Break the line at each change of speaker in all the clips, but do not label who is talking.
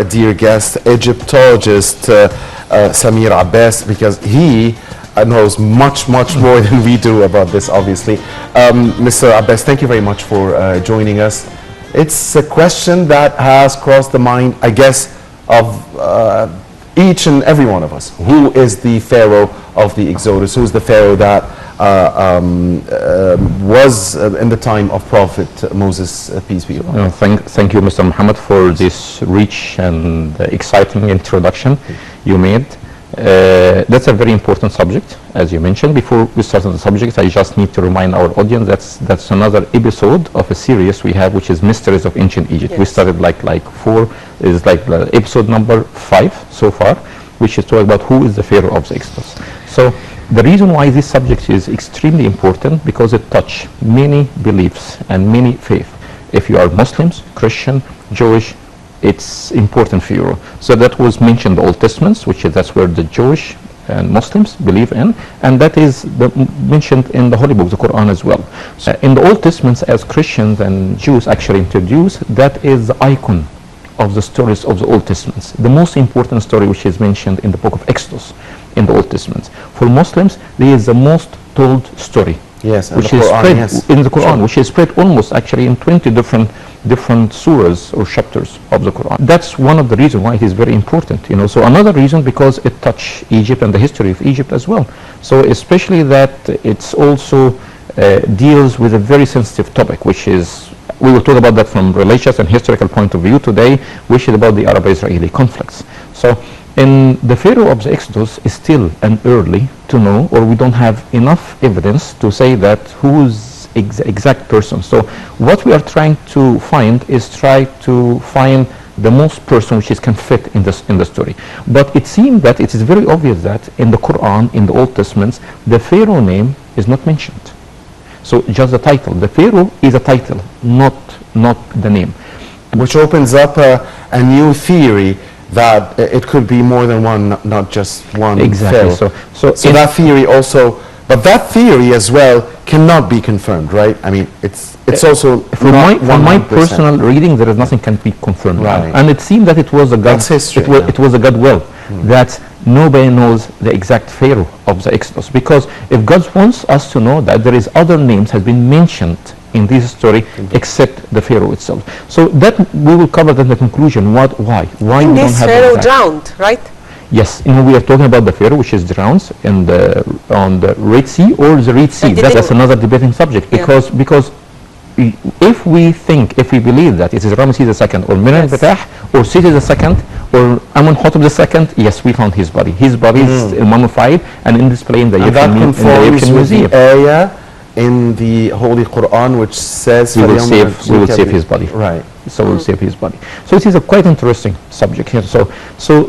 dear guest, Egyptologist Samir Abbass, because he knows much more than we do about this, obviously. Mr. Abbass, thank you very much for joining us. It's a question that has crossed the mind, I guess, of each and every one of us. Who is the Pharaoh of the Exodus? Who is the Pharaoh that was in the time of Prophet Moses, peace be upon him?
Thank you, Mr. Muhammad, for this rich and exciting introduction you made. That's a very important subject, as you mentioned. Before we start on the subject, I just need to remind our audience that's another episode of a series we have, which is Mysteries of Ancient Egypt. Yes. We started like episode number 5 so far, which is talking about who is the Pharaoh of the Exodus. So the reason why this subject is extremely important, because it touches many beliefs and many faiths. If you are Muslims, Christian, Jewish, it's important for you. So that was mentioned in the Old Testaments, that's where the Jewish and Muslims believe in, and that is mentioned in the Holy Book, the Quran as well. So in the Old Testaments, as Christians and Jews actually introduced, that is the icon of the stories of the Old Testaments. The most important story which is mentioned in the book of Exodus in the Old Testament. For Muslims, there is the most told story.
Yes,
which is spread in the Quran, which is spread almost actually in 20 different surahs or chapters of the Quran. That's one of the reasons why it is very important, So another reason, because it touches Egypt and the history of Egypt as well. So especially that it's also deals with a very sensitive topic, which is, we will talk about that from religious and historical point of view today, which is about the Arab-Israeli conflicts. So in the Pharaoh of the Exodus is still an early to know, or we don't have enough evidence to say that who's exact person. So what we are trying to find is the most person which can fit in the story. But it seems that it is very obvious that in the Quran, in the Old Testaments, the Pharaoh name is not mentioned. So just the title. The Pharaoh is a title, not the name.
Which opens up a new theory that it could be more than one, not just one.
Exactly.
Pharaoh. So that theory also, but that theory as well cannot be confirmed, right? I mean, it's also
from my personal reading, there is nothing can be confirmed.
Right.
And it seemed that it was a God. It was a God will that nobody knows the exact Pharaoh of the Exodus, because if God wants us to know that there is other names has been mentioned in this story except the Pharaoh itself. So that we will cover in the conclusion. Why
and
we
this
don't have
Pharaoh drowned, right?
Yes, we are talking about the Pharaoh which is drowned on the Red Sea or the Red Sea. That's another debating subject, because if we believe that it is Ramesses II or Meneptah or Seti II or Amenhotep II, yes, we found his body. His body is mummified and in display in the Egyptian Museum.
Area in the Holy Quran which says
we will save his body.
Right.
So we'll save his body. So it is a quite interesting subject here. So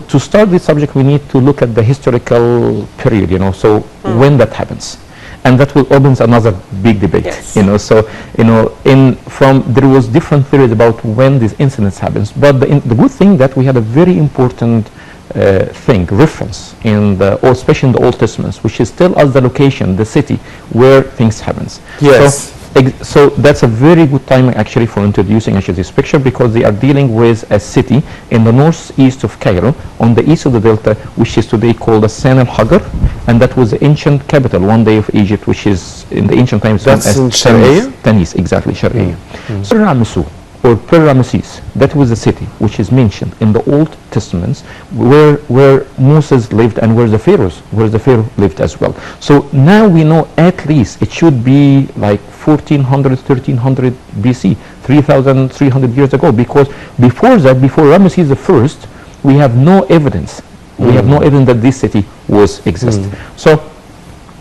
to start this subject, we need to look at the historical period, so when that happens. And that will open another big debate,
yes.
there was different theories about when these incidents happens. But the good thing that we had a very important reference or especially in the Old Testaments, which is tell us the location, the city where things happens.
Yes.
So that's a very good time actually for introducing this picture, because they are dealing with a city in the northeast of Cairo, on the east of the Delta, which is today called the San al-Hagar, and that was the ancient capital one day of Egypt, which is in the ancient times
known as
Tanis, exactly, Sharia. So Ramesses or Ramesses, that was the city which is mentioned in the Old Testaments where Moses lived and where the Pharaoh lived as well. So now we know at least it should be like 1400, 1300 BC, 3,300 years ago, because before Ramesses I, we have no evidence. We have no evidence that this city exists. So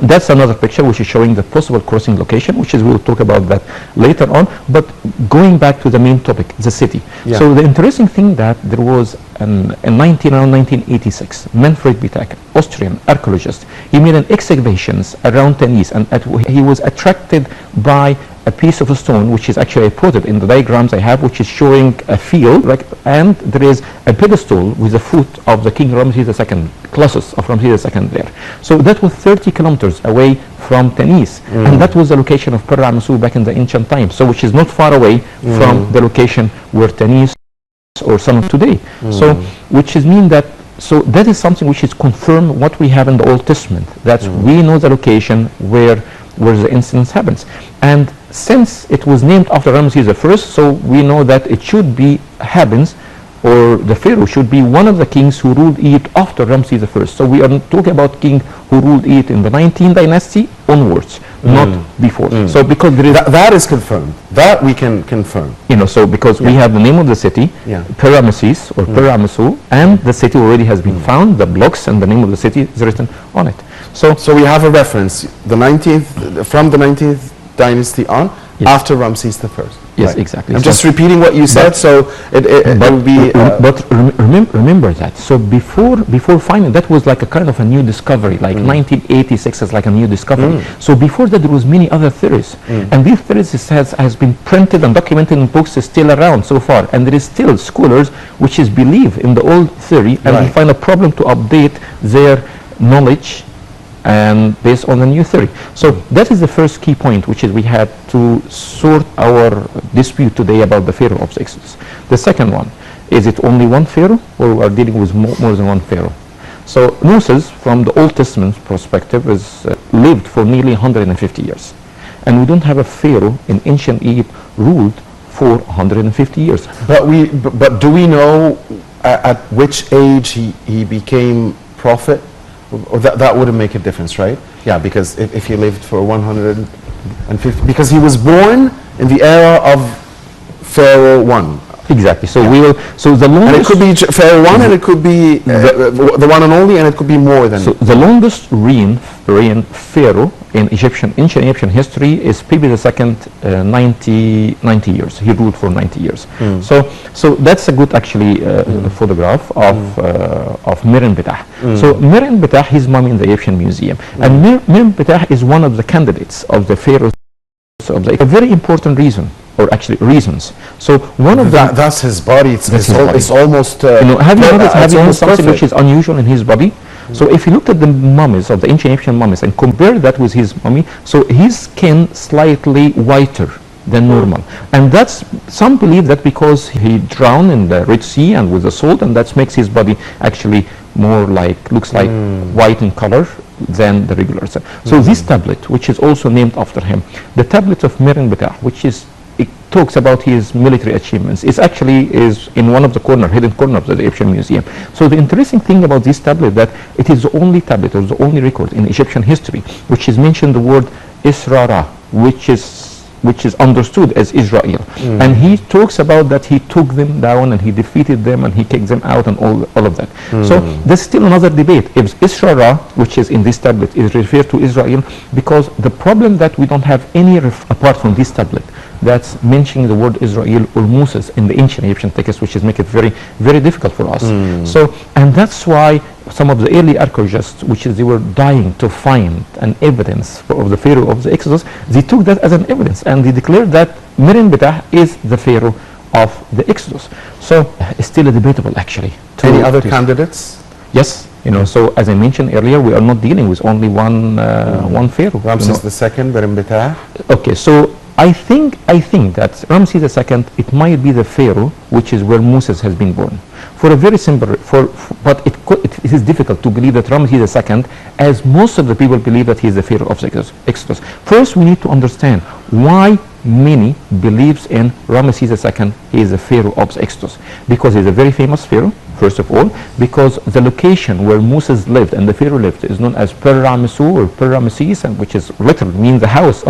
that's another picture which is showing the possible crossing location, we'll talk about that later on. But going back to the main topic, the city. Yeah. So the interesting thing that there was in 1986, Manfred Bittak, Austrian archaeologist, he made an excavations around Tanis, and he was attracted by a piece of a stone, which is actually plotted in the diagrams I have, which is showing a field, and there is a pedestal with the foot of the King Ramesses II, Colossus of Ramesses II there. So that was 30 kilometers away from Tanis, and that was the location of Per Ramessu back in the ancient times, so which is not far away from the location where Tanis or some today. So, which is mean that, so that is something which is confirmed what we have in the Old Testament, that we know the location where the incident happens. And since it was named after Ramses I, so we know that it should be happens, or the Pharaoh should be one of the kings who ruled Egypt after Ramses I. So we are talking about king who ruled Egypt in the 19th dynasty onwards, not before. So because there is
That is confirmed. That we can confirm.
you know, so because we have the name of the city, Ramesses or Ramensu, and the city already has been found, the blocks and the name of the city is written on it.
So we have a reference, the 19th, from the 19th dynasty on, after Ramses I.
Yes, exactly.
I'm just repeating what you said, so it will be...
remember that. So before finding, that was like a kind of a new discovery, like 1986 is like a new discovery. So before that, there was many other theories. And these theories has been printed and documented in books, is still around so far. And there is still scholars which is believe in the old theory, and they find a problem to update their knowledge and based on the new theory. So that is the first key point, which is we had to sort our dispute today about the Pharaoh of the Exodus. The second one, is it only one Pharaoh, or we are dealing with more than one Pharaoh? So Moses, from the Old Testament perspective, is lived for nearly 150 years. And we don't have a Pharaoh in ancient Egypt ruled for 150 years.
But do we know at which age he became prophet? Or that wouldn't make a difference, right? Yeah, because if he lived for 150, because he was born in the era of Pharaoh I.
Exactly. So we will. So the longest.
And it could be Pharaoh I, and it could be the one and only, and it could be more than.
So the longest reign Pharaoh in ancient Egyptian history is Maybe II, 90 years. He ruled for 90 years. So that's a good actually photograph of Mir Betah. So Mir Betah, his mummy in the Egyptian Museum, and Mir Betah is one of the candidates of the pharaohs of a very important reason. Or actually reasons. So one of
that's his body. It's almost.
You know, have you noticed something which is unusual in his body? So if you looked at the mummies of the ancient Egyptian mummies and compare that with his mummy, so his skin slightly whiter than normal, and that's, some believe that because he drowned in the Red Sea and with the salt, and that makes his body actually more like, looks like white in color than the regular. So this tablet, which is also named after him, the tablet of Mir Betah, which is, it talks about his military achievements. It actually is in one of the hidden corners of the Egyptian Museum. So the interesting thing about this tablet, that it is the only tablet or the only record in Egyptian history which is mentioned the word Israra, which is understood as Israel. And he talks about that he took them down and he defeated them and he kicked them out and all of that. So there's still another debate. If Israra, which is in this tablet, is referred to Israel, because the problem that we don't have any apart from this tablet that's mentioning the word Israel or Moses in the ancient Egyptian text, which is make it very, very difficult for us. So, and that's why some of the early archaeologists, which is they were dying to find an evidence of the Pharaoh of the Exodus, they took that as an evidence and they declared that Mir Betah is the Pharaoh of the Exodus. So it's still debatable actually.
Any other candidates?
Yes. You know, so as I mentioned earlier, we are not dealing with only one Pharaoh.
Ramses II, Mir Betah.
Okay, so I think that Ramses II, it might be the Pharaoh, which is where Moses has been born. For a very simple, but it is difficult to believe that Ramses II, as most of the people believe that he is the Pharaoh of the Exodus. First, we need to understand why many believes in Ramses II, he is the Pharaoh of the Exodus. Because he is a very famous Pharaoh, first of all, because the location where Moses lived and the Pharaoh lived is known as Ramensu or Ramesses, and which is literally means the house.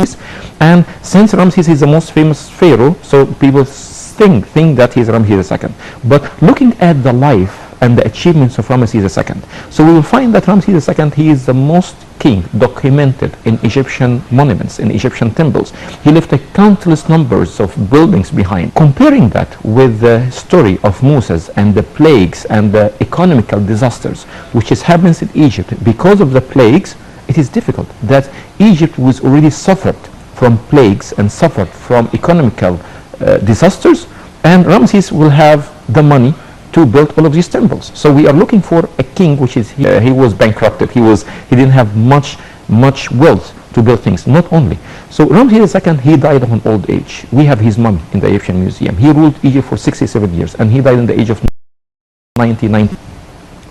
And since Ramses is the most famous Pharaoh, so people think that he is Ramses II. But looking at the life and the achievements of Ramses II, so we will find that Ramses II, he is the most king documented in Egyptian monuments, in Egyptian temples. He left a countless numbers of buildings behind. Comparing that with the story of Moses and the plagues and the economical disasters which happens in Egypt because of the plagues, it is difficult that Egypt was already suffered from plagues and suffered from economical disasters, and Ramses will have the money to build all of these temples. So we are looking for a king which is he was bankrupted. He didn't have much wealth to build things. Not only. So Ramses II, he died of an old age. We have his mummy in the Egyptian Museum. He ruled Egypt for 67 years, and he died in the age of 99.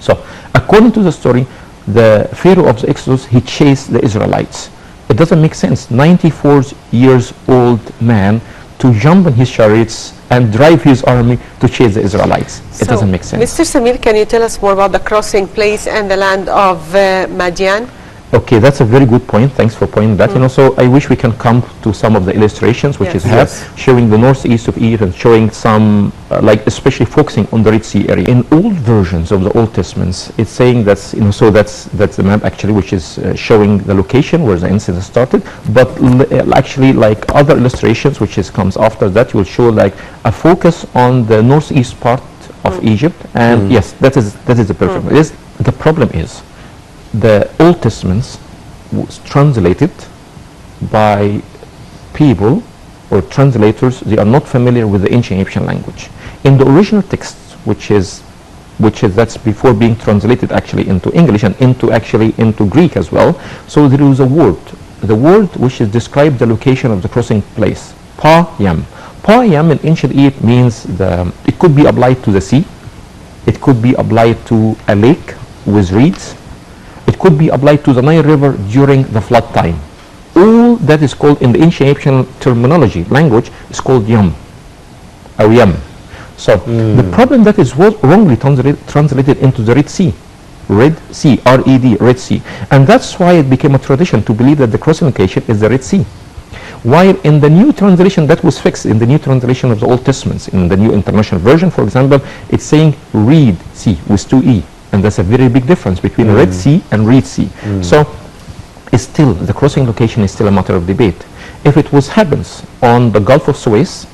So according to the story, the Pharaoh of the Exodus, he chased the Israelites. It doesn't make sense. 94 years old man to jump on his chariots and drive his army to chase the Israelites. It doesn't make sense.
Mr. Samir, can you tell us more about the crossing place and the land of Madian?
Okay, that's a very good point. Thanks for pointing that. So I wish we can come to some of the illustrations which is showing the northeast of Egypt and showing some, like especially focusing on the Red Sea area. In old versions of the Old Testaments, it's saying that's, so that's the map actually, which is showing the location where the incident started. But actually, like other illustrations, which comes after that, will show like a focus on the northeast part of Egypt. And yes, that is the perfect. The problem is, the Old Testaments was translated by people or translators. They are not familiar with the ancient Egyptian language. In the original text, which is that's before being translated actually into English and into Greek as well. So there is a word, the word which is described the location of the crossing place, Pa-Yam. Pa-Yam in ancient Egypt means it could be applied to the sea, it could be applied to a lake with reeds, it could be applied to the Nile River during the flood time. All that is called in the ancient Egyptian terminology, language, is called Yam, or Yam. So the problem that is wrongly translated into the Red Sea, R-E-D, Red Sea. And that's why it became a tradition to believe that the crossing location is the Red Sea. While in the new translation that was fixed, in the new translation of the Old Testaments, in the New International Version, for example, it's saying Reed Sea with 2 E. And that's a very big difference between Red Sea and Reed Sea. So it's still, the crossing location is still a matter of debate. If it happens on the Gulf of Suez,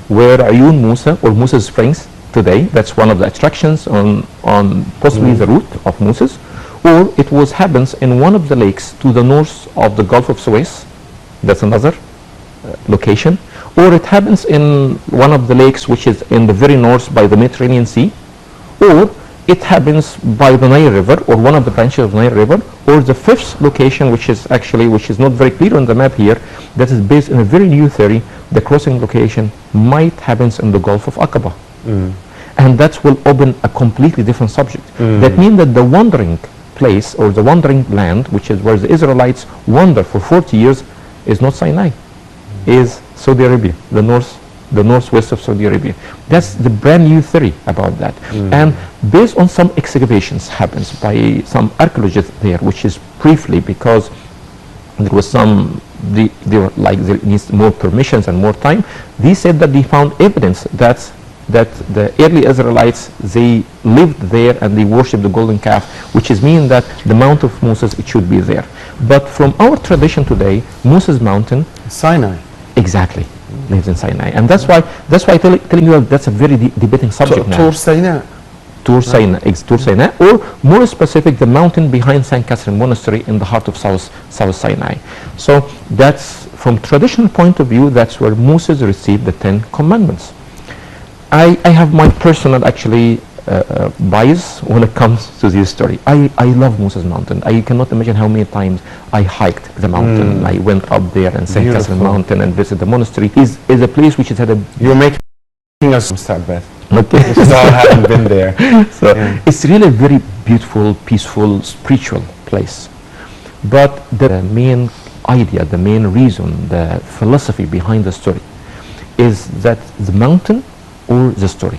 where Ayun Musa or Musa Springs today, that's one of the attractions on possibly the route of Musa's, or it happens in one of the lakes to the north of the Gulf of Suez, that's another location, or it happens in one of the lakes which is in the very north by the Mediterranean Sea, or it happens by the Nile River or one of the branches of the Nile River, or the fifth location which is not very clear on the map here, that is based on a very new theory, the crossing location might happen in the Gulf of Aqaba. And that will open a completely different subject. That means that the wandering place or the wandering land, which is where the Israelites wander for 40 years, is not Sinai, is Saudi Arabia, the northwest of Saudi Arabia. That's the brand new theory about that. And based on some excavations happens by some archaeologists there, which is briefly because there was there needs more permissions and more time. They said that they found evidence that the early Israelites, they lived there and they worshipped the golden calf, which is mean that the Mount of Moses, it should be there. But from our tradition today, Moses Mountain,
Sinai.
Exactly. Lives in Sinai, and that's why telling you that's a very debating subject now.
Tur Sinai.
Tur Sinai, or more specific, the mountain behind St. Catherine Monastery in the heart of South Sinai. So that's, from traditional point of view, that's where Moses received the 10 Commandments. I have my personal actually bias when it comes to this story. I love Moses Mountain. I cannot imagine how many times I hiked the mountain. I went up there and St. Catherine Mountain and visited the monastery. Is a place which has had a...
You're making us start, Beth.
Okay.
Because I haven't been there.
So it's really a very beautiful, peaceful, spiritual place. But the main idea, the main reason, the philosophy behind the story is that the mountain or the story,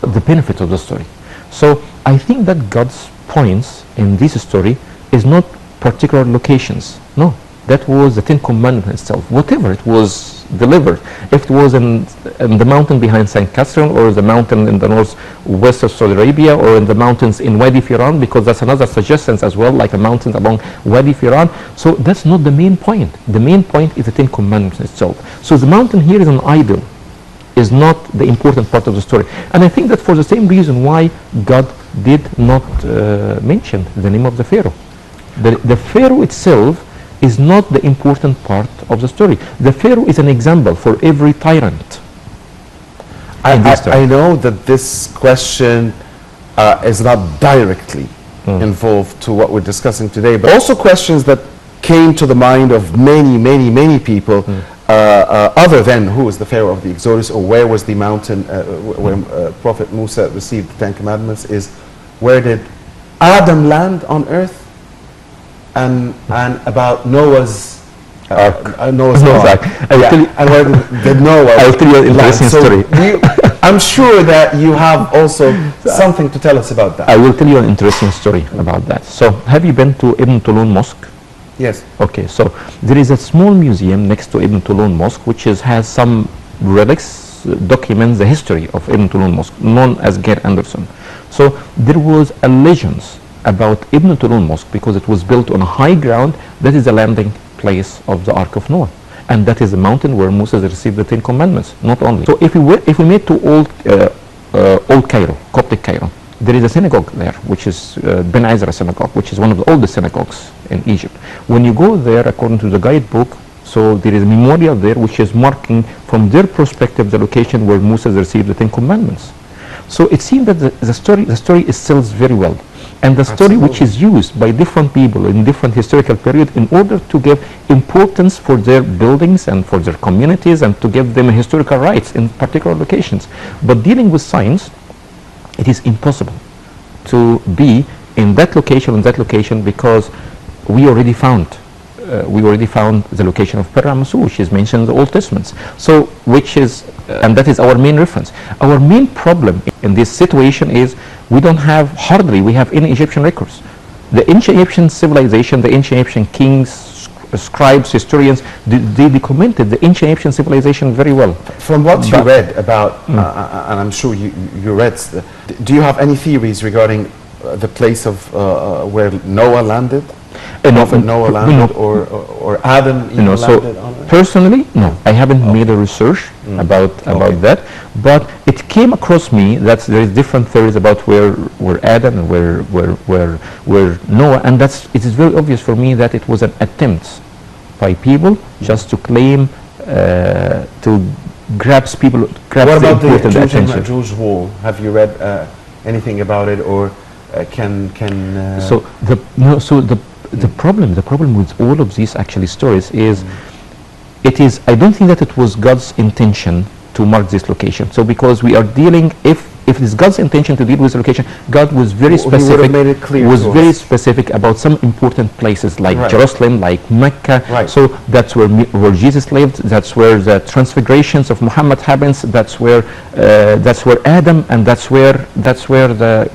the benefit of the story. So I think that God's points in this story is not particular locations. No, that was the 10 Commandments itself. Whatever it was delivered, if it was in the mountain behind St. Catherine, or the mountain in the northwest of Saudi Arabia, or in the mountains in Wadi Firan, because that's another suggestion as well, like a mountain along Wadi Firan. So that's not the main point. The main point is the 10 Commandments itself. So the mountain here is an idol, is not the important part of the story. And I think that for the same reason why God did not mention the name of the Pharaoh. The Pharaoh itself is not the important part of the story. The Pharaoh is an example for every tyrant.
I know that this question is not directly involved to what we're discussing today, but also questions that came to the mind of many people, other than who was the Pharaoh of the Exodus, or where was the mountain where Prophet Musa received the Ten Commandments, is where did Adam land on earth, and about Noah's Noah's Ark. And where did Noah
I'll tell you an interesting story.
I'm sure that you have also something to tell us about that.
I will tell you an interesting story about that. So, have you been to Ibn Tulun Mosque?
Yes.
Okay, so there is a small museum next to Ibn Tulun Mosque which has some relics, documents the history of Ibn Tulun Mosque, known as Ger Anderson. So there was a legend about Ibn Tulun Mosque because it was built on a high ground. That is the landing place of the Ark of Noah, and that is the mountain where Moses received the Ten Commandments. Not only. So if we made to old Cairo, Coptic Cairo, there is a synagogue there, which is Ben Ezra synagogue, which is one of the oldest synagogues in Egypt. When you go there, according to the guidebook, so there is a memorial there which is marking from their perspective the location where Moses received the Ten Commandments. So it seems that the story is sells very well, and the story which is used by different people in different historical period in order to give importance for their buildings and for their communities and to give them historical rights in particular locations. But dealing with science, it is impossible to be in that location because we already found the location of Peramasu, which is mentioned in the Old Testaments. So, and that is our main reference. Our main problem in this situation is we have any Egyptian records. The ancient Egyptian civilization, the ancient Egyptian kings, scribes, historians, they documented the ancient Egyptian civilization very well.
From what you read about, and I'm sure you read, do you have any theories regarding the place of where Noah landed? Noah landed, or Adam landed on it?
Personally, no, I haven't made a research about that, but it came across me that there is different theories about where Adam and where Noah, and it is very obvious for me that it was an attempt by people just to claim to grab
what about the Juj and Majuj wall? Have you read anything about it, or
the problem with all of these actually stories is I don't think that it was God's intention to mark this location. So because we are dealing, if it is God's intention to deal with the location, God was very specific.
Made it clear
very specific about some important places like Jerusalem, like Mecca. So that's where Jesus lived. That's where the transfigurations of Muhammad happens. That's where Adam, and that's where the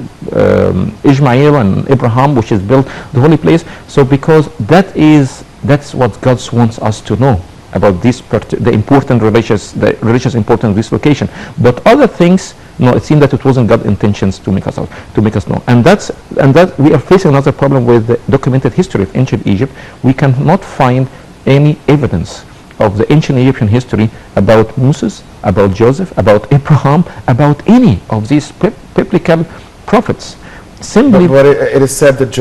Ishmael and Abraham, which is built the holy place. So because that's what God wants us to know about the important religious importance of this location. But other things, no, it seemed that it wasn't God's intentions to make us know. And that we are facing another problem with the documented history of ancient Egypt. We cannot find any evidence of the ancient Egyptian history about Moses, about Joseph, about Abraham, about any of these biblical prophets. Simply,
but it is said that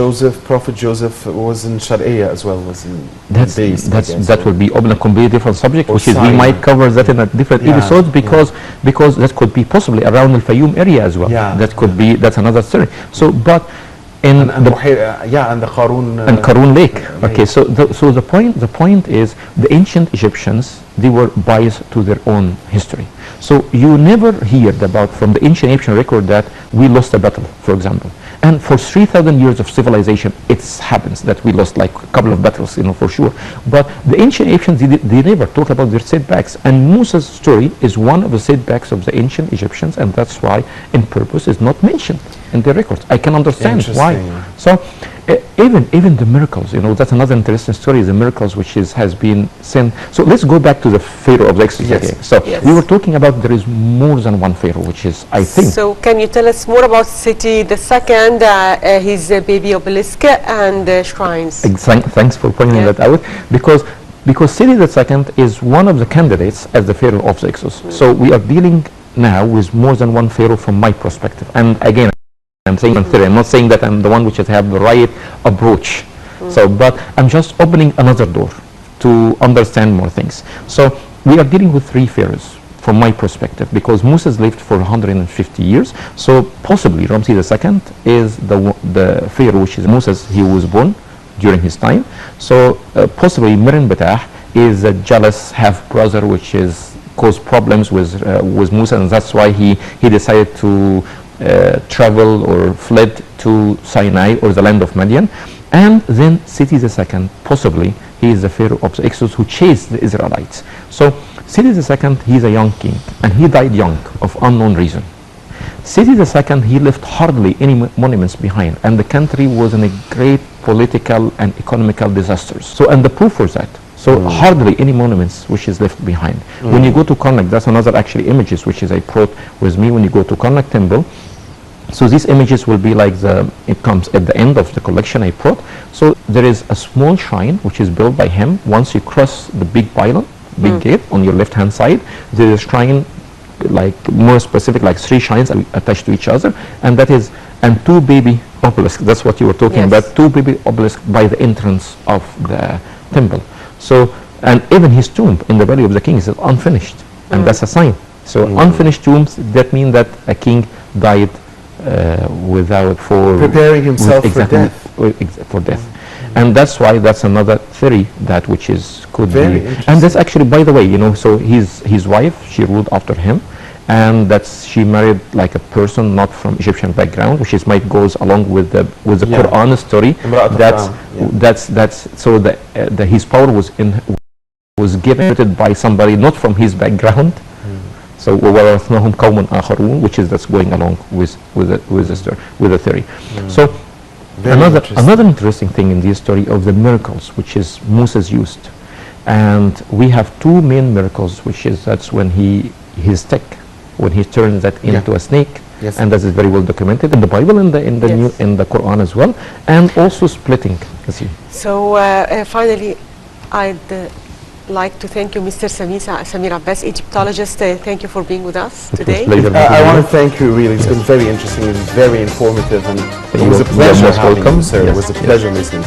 Prophet Joseph was in Sharia as well.
That would be a completely different subject, which is we might cover that in a different episode because that could be possibly around the Fayoum area as well. That's another story. So, but in the Qarun Lake. Okay, so the point is the ancient Egyptians, they were biased to their own history. So you never heard about from the ancient Egyptian record that we lost a battle, for example. And for 3,000 years of civilization, it happens that we lost like a couple of battles, for sure. But the ancient Egyptians, they never talk about their setbacks. And Musa's story is one of the setbacks of the ancient Egyptians, and that's why, in purpose, is not mentioned in their records. I can understand why. So even the miracles, that's another interesting story. The miracles which has been sent. So let's go back to the Pharaoh of the Exodus again. So we were talking about there is more than one Pharaoh, which is, I think.
So can you tell us more about Seti II, his baby obelisk and shrines?
Thanks for pointing that out, because Seti II is one of the candidates as the Pharaoh of the Exodus. So we are dealing now with more than one Pharaoh from my perspective. And again, I'm saying I'm not saying that I'm the one which has have the right approach. So, but I'm just opening another door to understand more things. So we are dealing with three pharaohs from my perspective, because Moses lived for 150 years. So possibly Ramses II is the pharaoh which is Moses. He was born during his time. So possibly Mirin Betah is a jealous half-brother which is caused problems with Musa, and that's why he decided to travel or fled to Sinai or the land of Midian. And then Seti II, possibly he is the pharaoh of the Exodus who chased the Israelites. So Seti II, he's a young king, and he died young of unknown reason. Seti II, he left hardly any monuments behind, and the country was in a great political and economical disasters. So, and the proof was that. So hardly any monuments which is left behind. When you go to Karnak, that's another actually images which is I brought with me when you go to Karnak temple. So these images will be like it comes at the end of the collection I brought. So there is a small shrine which is built by him. Once you cross the big pylon, big gate on your left hand side, there is a shrine like more specific, like 3 shrines attached to each other, and that is, and 2 baby obelisks. That's what you were talking about, 2 baby obelisks by the entrance of the temple. So, and even his tomb in the Valley of the Kings is unfinished, and that's a sign. So unfinished tombs, that means that a king died without
preparing himself for death.
For death. And that's why that's another theory that which is could
Very
be, and that's actually, by the way, you know, so his wife, she ruled after him, and that's she married like a person not from Egyptian background, which is might goes along with the Quran story. That's so the his power was given by somebody not from his background. So وَوَرَثْنَاهُمْ قَوْمٌ آخَرُونَ, which is that's going along with the theory. So another interesting thing in this story of the miracles which is Moses used, and we have 2 main miracles, which is that's when his stick, when he turns that into a snake, and that is very well documented in the Bible, in the Quran as well, and also splitting.
So finally, I'd like to thank you, Mr. Samir Abbass, Egyptologist. Thank you for being with us today.
I want to thank you, really. It's been very interesting and very informative, and it was a pleasure having you, sir. It was a pleasure listening.